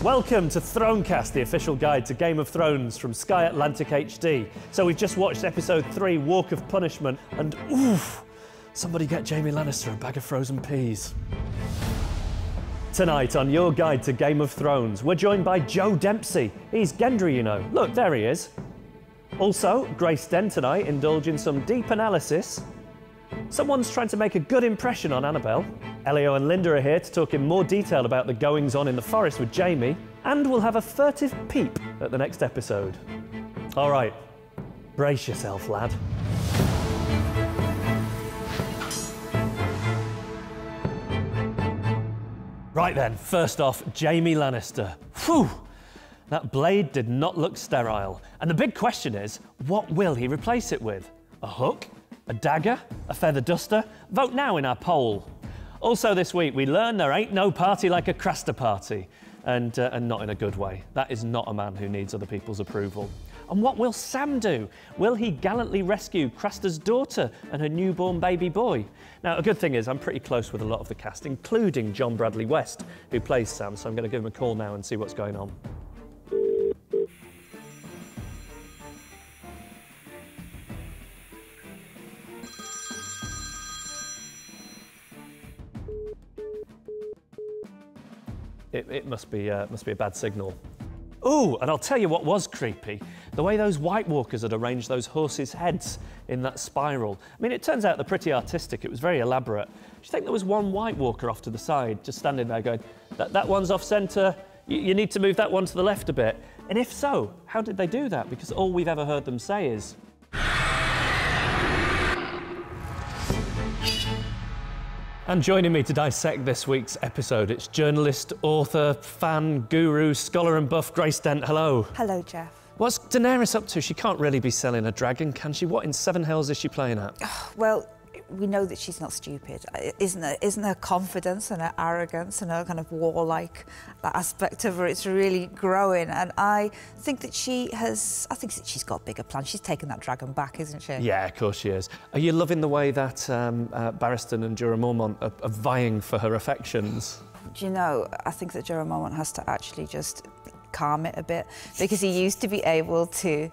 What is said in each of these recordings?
Welcome to Thronecast, the official guide to Game of Thrones from Sky Atlantic HD. So we've just watched episode 3, Walk of Punishment, and oof, somebody get Jaime Lannister a bag of frozen peas. Tonight on your guide to Game of Thrones, we're joined by Joe Dempsie. He's Gendry, you know. Look, there he is. Also, Dent and I indulge in some deep analysis. Someone's trying to make a good impression on Annabel. Elio and Linda are here to talk in more detail about the goings-on in the forest with Jaime. And we'll have a furtive peep at the next episode. All right, brace yourself, lad. Right then, first off, Jaime Lannister. Whew! That blade did not look sterile. And the big question is, what will he replace it with? A hook? A dagger? A feather duster? Vote now in our poll. Also this week, we learn there ain't no party like a Craster party. And not in a good way. That is not a man who needs other people's approval. And what will Sam do? Will he gallantly rescue Craster's daughter and her newborn baby boy? Now, a good thing is I'm pretty close with a lot of the cast, including John Bradley West, who plays Sam, so I'm going to give him a call now and see what's going on. It must be a bad signal. Ooh, and I'll tell you what was creepy. The way those White Walkers had arranged those horses' heads in that spiral. I mean, it turns out they're pretty artistic. It was very elaborate. Do you think there was one White Walker off to the side, just standing there going, that one's off centre, you need to move that one to the left a bit? And if so, how did they do that? Because all we've ever heard them say is... And joining me to dissect this week's episode, it's journalist, author, fan, guru, scholar and buff, Dent. Hello. Hello, Geoff. What's Daenerys up to? She can't really be selling a dragon, can she? What in seven hells is she playing at? Well, we know that she's not stupid. Isn't her confidence and her arrogance and her kind of warlike aspect of her, it's really growing. And I think that she's got bigger plans. She's taken that dragon back, isn't she? Yeah, of course she is. Are you loving the way that Barristan and Jorah Mormont are vying for her affections? Do you know, I think that Jorah Mormont has to actually just calm it a bit, because he used to be able to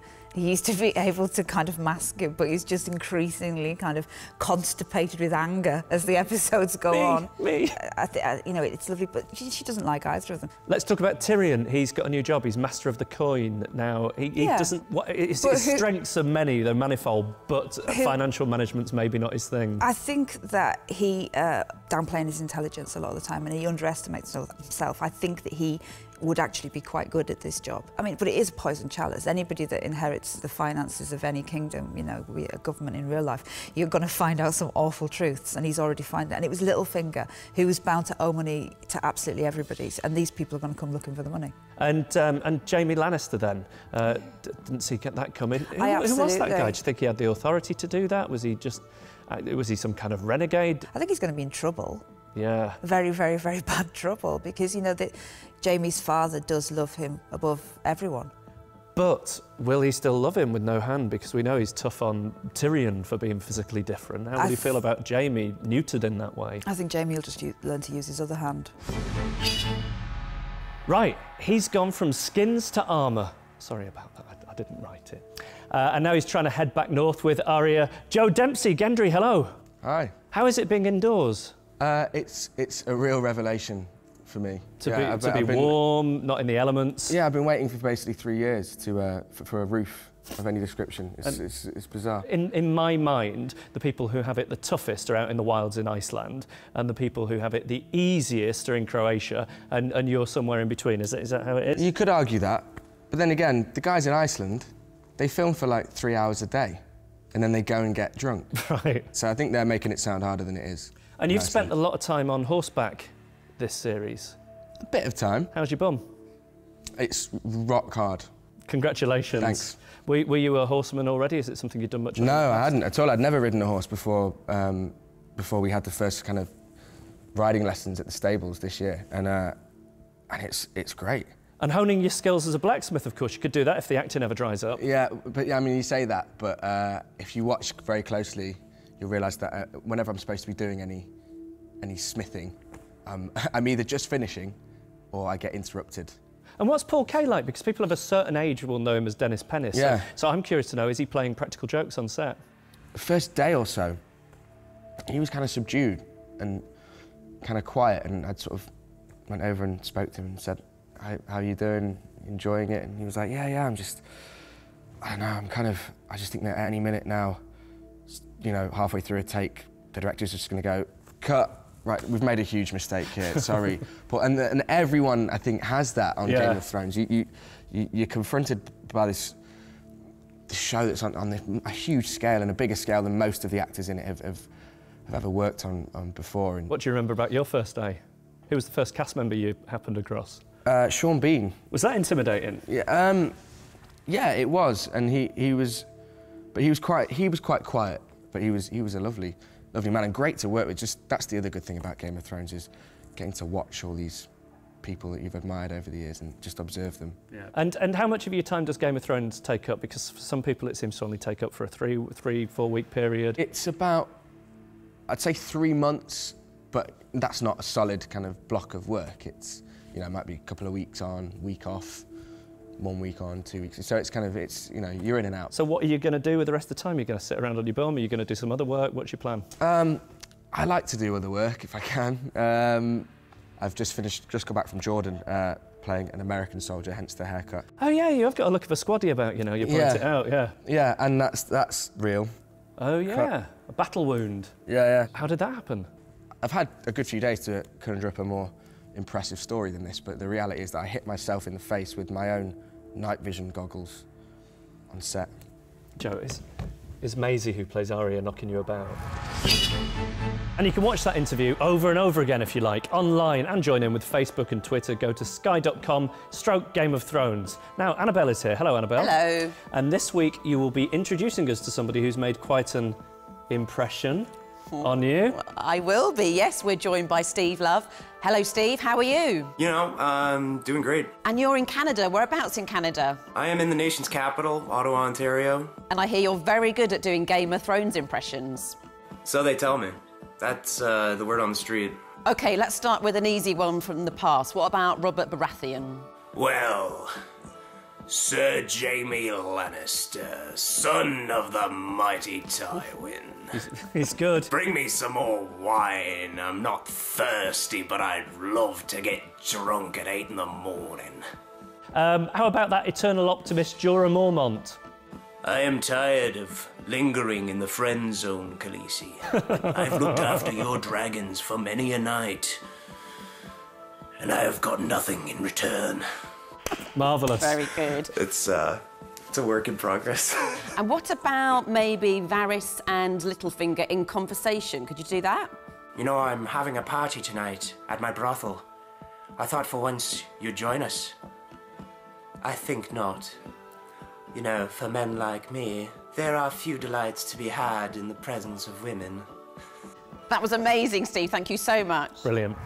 kind of mask it, but he's just increasingly kind of constipated with anger as the episodes go on. You know, it's lovely, but she doesn't like either of them. Let's talk about Tyrion. He's got a new job. He's Master of the Coin now. He doesn't... His strengths are many, they're manifold, but financial management's maybe not his thing. I think that he downplaying his intelligence a lot of the time, and he underestimates himself. I think that he would actually be quite good at this job. I mean, but it is a poison chalice. Anybody that inherits the finances of any kingdom, you know, a government in real life, you're going to find out some awful truths, and he's already found it. And it was Littlefinger who was bound to owe money to absolutely everybody, and these people are going to come looking for the money. And Jaime Lannister then, didn't see that coming. Who was that guy? Do you think he had the authority to do that? Was he some kind of renegade? I think he's going to be in trouble. Yeah. Very, very, very bad trouble, because, you know, that Jaime's father does love him above everyone. But will he still love him with no hand? Because we know he's tough on Tyrion for being physically different. How would he feel about Jaime neutered in that way? I think Jaime will just learn to use his other hand. Right, he's gone from skins to armour. Sorry about that, I didn't write it. And now he's trying to head back north with Arya. Joe Dempsie, Gendry, hello. Hi. How is it being indoors? It's a real revelation for me. To be warm, not in the elements. Yeah, I've been waiting for basically 3 years for a roof of any description. It's bizarre. In my mind, the people who have it the toughest are out in the wilds in Iceland, and the people who have it the easiest are in Croatia, and you're somewhere in between. Is that how it is? You could argue that, but then again, the guys in Iceland, they film for like 3 hours a day, and then they go and get drunk. Right. So I think they're making it sound harder than it is. And you've spent a lot of time on horseback this series. A bit of time. How's your bum? It's rock hard. Congratulations. Thanks. Were you a horseman already? Is it something you'd done much? No, I hadn't at all. I'd never ridden a horse before we had the first kind of riding lessons at the stables this year, and it's great. And honing your skills as a blacksmith, of course, you could do that if the acting ever dries up. Yeah, but I mean, you say that, but if you watch very closely, you'll realise that whenever I'm supposed to be doing any smithing, I'm either just finishing or I get interrupted And what's Paul Kaye like? Because people of a certain age will know him as Dennis Pennis. Yeah. So I'm curious to know, is he playing practical jokes on set? The first day or so, he was kind of subdued and kind of quiet, and I'd sort of went over and spoke to him and said, how are you doing? Enjoying it? And he was like, yeah, I don't know, I just think that at any minute now, you know, halfway through a take, the director's just going to go, cut, right, we've made a huge mistake here, sorry. And everyone, I think, has that on Game of Thrones. You're confronted by this show that's on a huge scale, and a bigger scale than most of the actors in it have ever worked on before. And what do you remember about your first day? Who was the first cast member you happened across? Sean Bean. Was that intimidating? Yeah, yeah, it was, and he was quite quiet, but he was a lovely man and great to work with. Just that's the other good thing about Game of Thrones, is getting to watch all these people that you've admired over the years and just observe them. Yeah. And how much of your time does Game of Thrones take up? Because for some people it seems to only take up for a 3-4 week period. It's about, I'd say 3 months, but that's not a solid kind of block of work. It's, you know, it might be a couple of weeks on, week off, 1 week on, 2 weeks. So it's kind of, you know, you're in and out. So what are you going to do with the rest of the time? You're going to sit around on your bum? Are you going to do some other work? What's your plan? I like to do other work if I can. I've just got back from Jordan playing an American soldier, hence the haircut. Oh yeah, you have got a look of a squaddy about, you know, you point it out, yeah. Yeah, and that's real. Oh yeah, a battle wound. Yeah. How did that happen? I've had a good few days to conjure up a more impressive story than this, but the reality is that I hit myself in the face with my own night vision goggles on set. Joe, is Maisie, who plays Arya, knocking you about? And you can watch that interview over and over again if you like, online, and join in with Facebook and Twitter. Go to sky.com/Game of Thrones. Now, Annabel is here. Hello, Annabel. Hello. And this week you will be introducing us to somebody who's made quite an impression on you. I will be, yes. We're joined by Steve Love. Hello, Steve. How are you? You know, doing great. And you're in Canada. Whereabouts in Canada? I am in the nation's capital, Ottawa, Ontario. And I hear you're very good at doing Game of Thrones impressions. So they tell me. That's the word on the street. OK, let's start with an easy one from the past. What about Robert Baratheon? Well, Sir Jaime Lannister, son of the mighty Tywin. He's good. Bring me some more wine. I'm not thirsty, but I'd love to get drunk at 8 in the morning. How about that eternal optimist Jorah Mormont? I am tired of lingering in the friend zone, Khaleesi. I've looked after your dragons for many a night, and I have got nothing in return. Marvellous. Very good. It's a work in progress. And what about maybe Varys and Littlefinger in conversation? Could you do that? You know, I'm having a party tonight at my brothel. I thought for once you'd join us. I think not. You know, for men like me, there are few delights to be had in the presence of women. That was amazing, Steve. Thank you so much. Brilliant.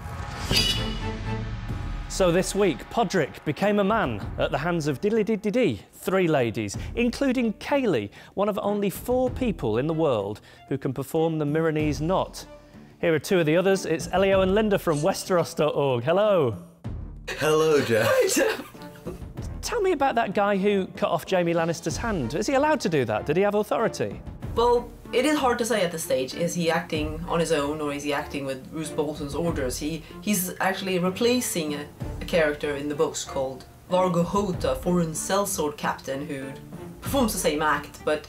So this week, Podrick became a man at the hands of 3 ladies, including Kayleigh, one of only 4 people in the world who can perform the Milanese knot. Here are 2 of the others. It's Elio and Linda from Westeros.org. Hello. Hello, Geoff. Hi, Geoff. Tell me about that guy who cut off Jaime Lannister's hand. Is he allowed to do that? Did he have authority? Well, it is hard to say at this stage. Is he acting on his own, or is he acting with House Bolton's orders? He's actually replacing a character in the books called Vargo Hoat, a foreign sellsword captain who performs the same act, but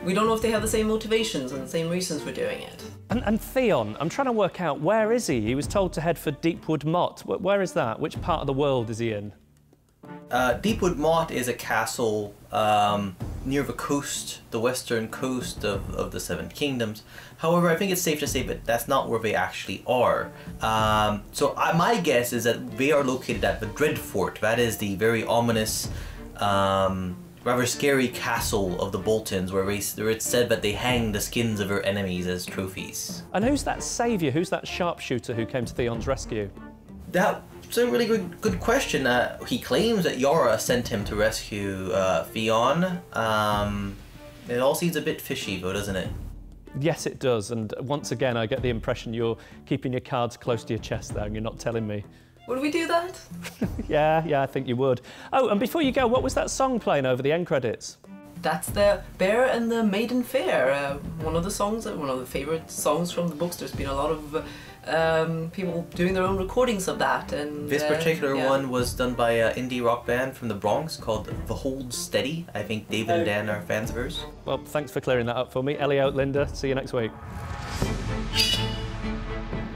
we don't know if they have the same motivations and the same reasons for doing it. And Theon, I'm trying to work out, where is he? He was told to head for Deepwood Motte. Where is that? Which part of the world is he in? Deepwood Motte is a castle near the coast, the western coast of the Seven Kingdoms. However, I think it's safe to say that that's not where they actually are. So my guess is that they are located at the Dreadfort. That is the very ominous, rather scary castle of the Boltons, where it's said that they hang the skins of their enemies as trophies. And who's that saviour? Who's that sharpshooter who came to Theon's rescue? That's a really good question. He claims that Yara sent him to rescue Theon. It all seems a bit fishy though, doesn't it? Yes, it does. And once again, I get the impression you're keeping your cards close to your chest there and you're not telling me Would we do that? Yeah, I think you would. Oh, and before you go, what was that song playing over the end credits? That's the Bear and the Maiden Fair, one of the favourite songs from the books. There's been a lot of people doing their own recordings of that. And this particular one was done by an indie rock band from the Bronx called The Hold Steady. I think David and Dan are fans of hers. Well, thanks for clearing that up for me. Elio, Linda, see you next week.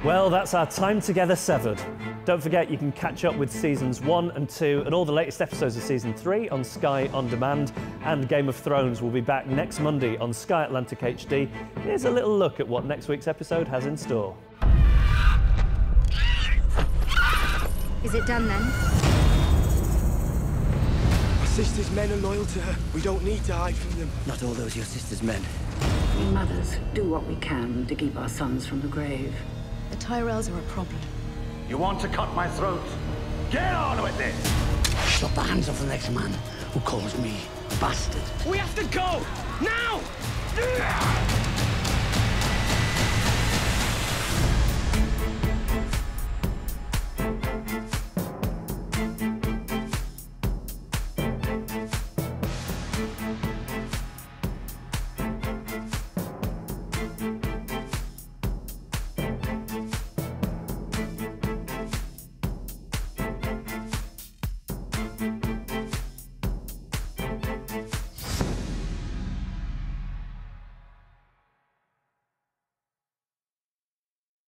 Well, that's our time together severed. Don't forget you can catch up with seasons 1 and 2 and all the latest episodes of season 3 on Sky On Demand, and Game of Thrones will be back next Monday on Sky Atlantic HD. Here's a little look at what next week's episode has in store. Is it done then? My sister's men are loyal to her. We don't need to hide from them. Not all those your sister's men. We mothers do what we can to keep our sons from the grave. The Tyrells are a problem. You want to cut my throat? Get on with it! Chop the hands off the next man who calls me a bastard. We have to go! Now!